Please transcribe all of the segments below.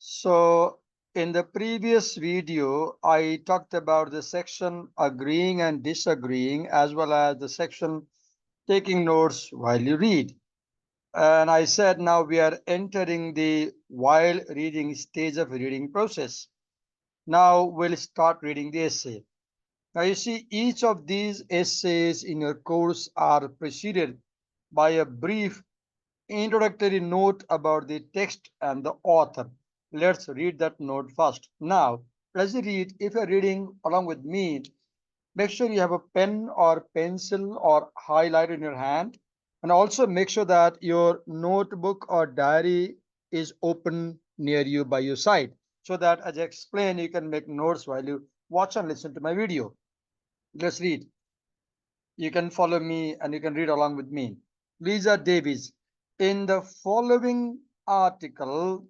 So in the previous video, I talked about the section agreeing and disagreeing, as well as the section taking notes while you read. And I said now we are entering the while reading stage of reading process. Now we'll start reading the essay. Now you see each of these essays in your course are preceded by a brief introductory note about the text and the author. Let's read that note first. Now, as you read, if you're reading along with me, make sure you have a pen or pencil or highlighter in your hand. And also make sure that your notebook or diary is open near you by your side, so that as I explain, you can make notes while you watch and listen to my video. Let's read. You can follow me and you can read along with me. Lisa Davis. In the following article,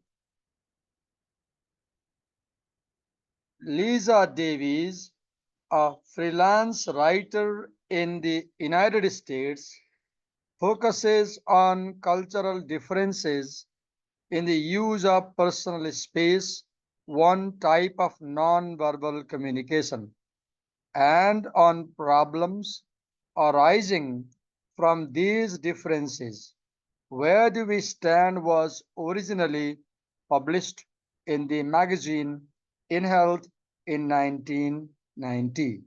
Lisa Davis, a freelance writer in the United States, focuses on cultural differences in the use of personal space, one type of non-verbal communication, and on problems arising from these differences. Where Do We Stand was originally published in the magazine In Health in 1990.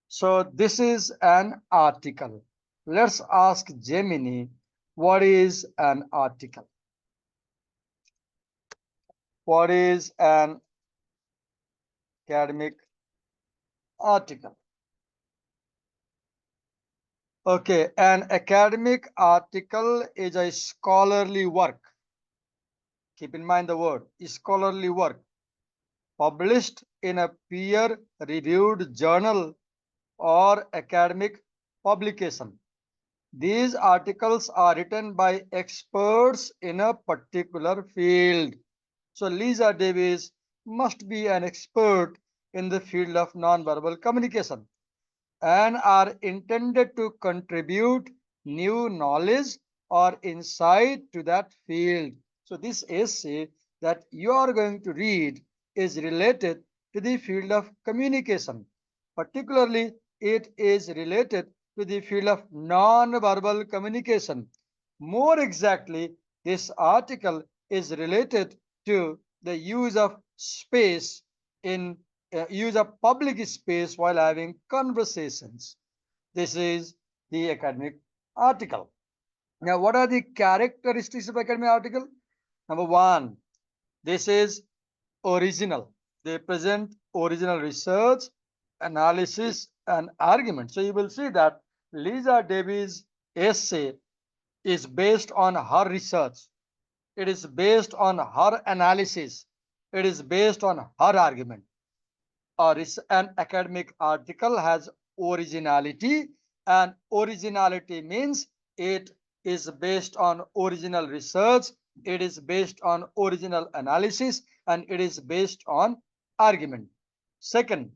So this is an article. Let's ask Gemini, what is an article? What is an academic article? Okay, an academic article is a scholarly work. Keep in mind the word scholarly work published in a peer-reviewed journal or academic publication. These articles are written by experts in a particular field. So Lisa Davis must be an expert in the field of nonverbal communication and are intended to contribute new knowledge or insight to that field. So this essay that you are going to read is related to the field of communication. Particularly, it is related to the field of non-verbal communication. More exactly, this article is related to the use of space in use of public space while having conversations. This is the academic article. Now, what are the characteristics of academic article? Number one, this is original. They present original research, analysis, and argument. So you will see that Lisa Davis' essay is based on her research. It is based on her analysis. It is based on her argument. An academic article has originality, and originality means it is based on original research, it is based on original analysis, and it is based on argument. Second,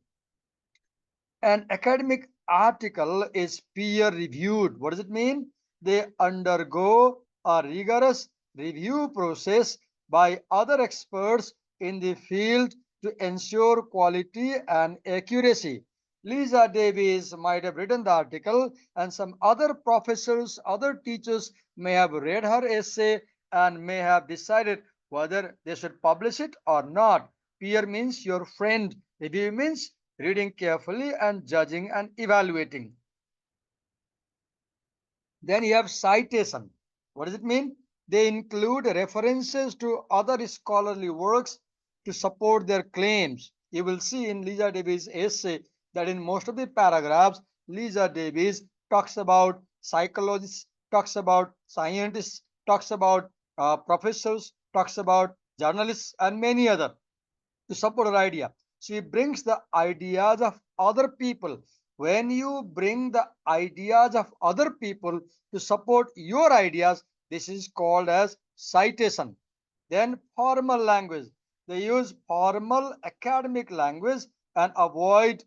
an academic article is peer reviewed. What does it mean? They undergo a rigorous review process by other experts in the field to ensure quality and accuracy. Lisa Davis might have written the article, and some other professors, other teachers may have read her essay and may have decided whether they should publish it or not. Peer means your friend, review means reading carefully and judging and evaluating. Then you have citation. What does it mean? They include references to other scholarly works to support their claims. You will see in Lisa Davis' essay that in most of the paragraphs, Lisa Davis talks about psychologists, talks about scientists, talks about professors, talks about journalists, and many other to support her idea. She brings the ideas of other people. When you bring the ideas of other people to support your ideas, this is called as citation. Then formal language. They use formal academic language and avoid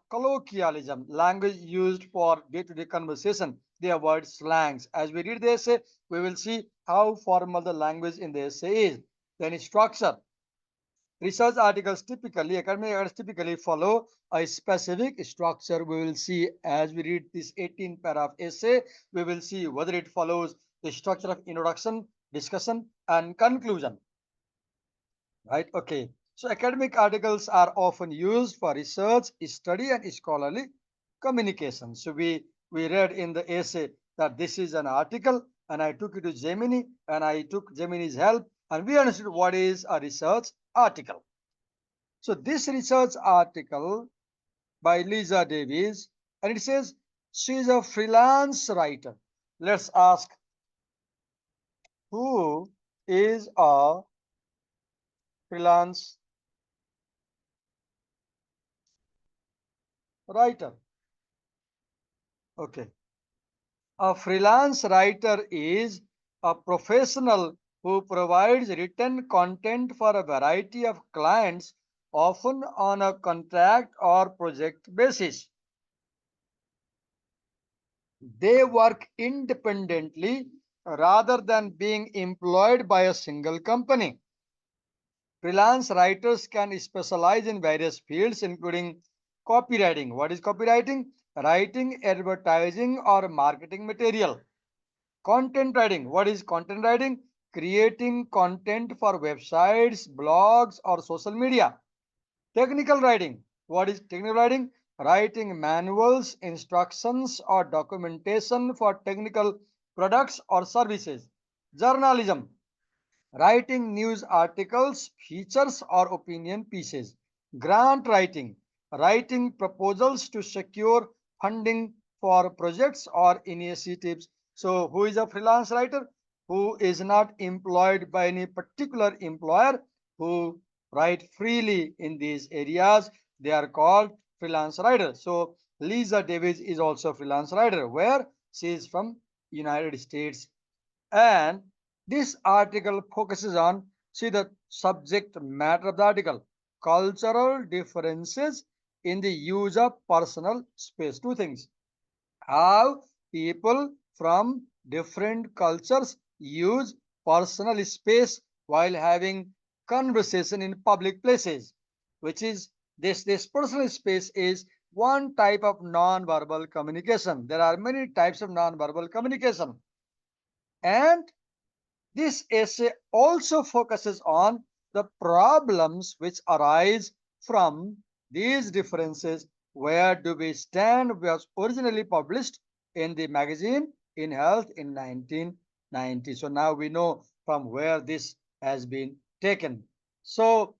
colloquialism, language used for day-to-day conversation. They avoid slangs. As we read the essay, we will see how formal the language in the essay is. Then structure. Research articles typically, academic articles typically follow a specific structure. We will see as we read this 18 paragraph essay, we will see whether it follows the structure of introduction, discussion, and conclusion. Right? Okay. So academic articles are often used for research, study, and scholarly communication. So we read in the essay that this is an article, and I took it to Gemini, and I took Gemini's help, and we understood what is a research article. So this research article by Lisa Davis, and it says she is a freelance writer. Let's ask, who is a freelance writer? Okay. A freelance writer is a professional who provides written content for a variety of clients, often on a contract or project basis. They work independently rather than being employed by a single company. Freelance writers can specialize in various fields, including copywriting. What is copywriting? Writing advertising or marketing material. Content writing. What is content writing? Creating content for websites, blogs, or social media. Technical writing. What is technical writing? Writing manuals, instructions, or documentation for technical products or services. Journalism. Writing news articles, features, or opinion pieces. Grant writing. Writing proposals to secure funding for projects or initiatives. So, who is a freelance writer? Who is not employed by any particular employer, who write freely in these areas. They are called freelance writers. So, Lisa Davis is also a freelance writer, where she is from United States. And this article focuses on, see the subject matter of the article, cultural differences in the use of personal space. Two things: how people from different cultures use personal space while having conversation in public places, which is this personal space is one type of non-verbal communication. There are many types of non-verbal communication, and this essay also focuses on the problems which arise from these differences. Where do we stand? Was originally published in the magazine In Health in 1990. So now we know from where this has been taken. So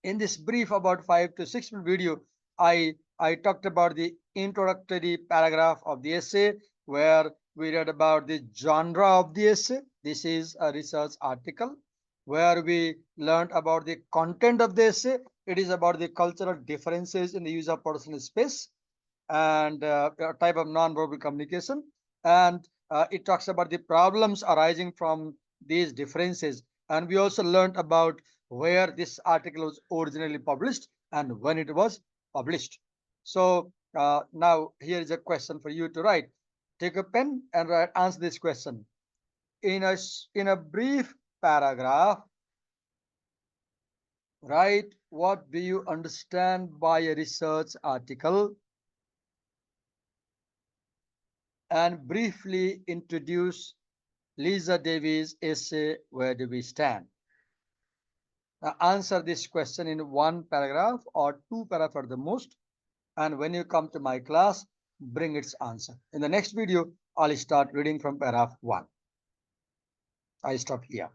in this brief about 5 to 6 minute video, I talked about the introductory paragraph of the essay, where we read about the genre of the essay. This is a research article. Where we learned about the content of the essay. It is about the cultural differences in the use of personal space and a type of non-verbal communication. And it talks about the problems arising from these differences. And we also learned about where this article was originally published and when it was published. So now here is a question for you to write. Take a pen and answer this question. In a brief paragraph, write what do you understand by a research article, and briefly introduce Lisa Davis' essay, Where Do We Stand? Now answer this question in one paragraph or two paragraphs at the most. And when you come to my class, bring its answer. In the next video, I'll start reading from paragraph 1. I stop here.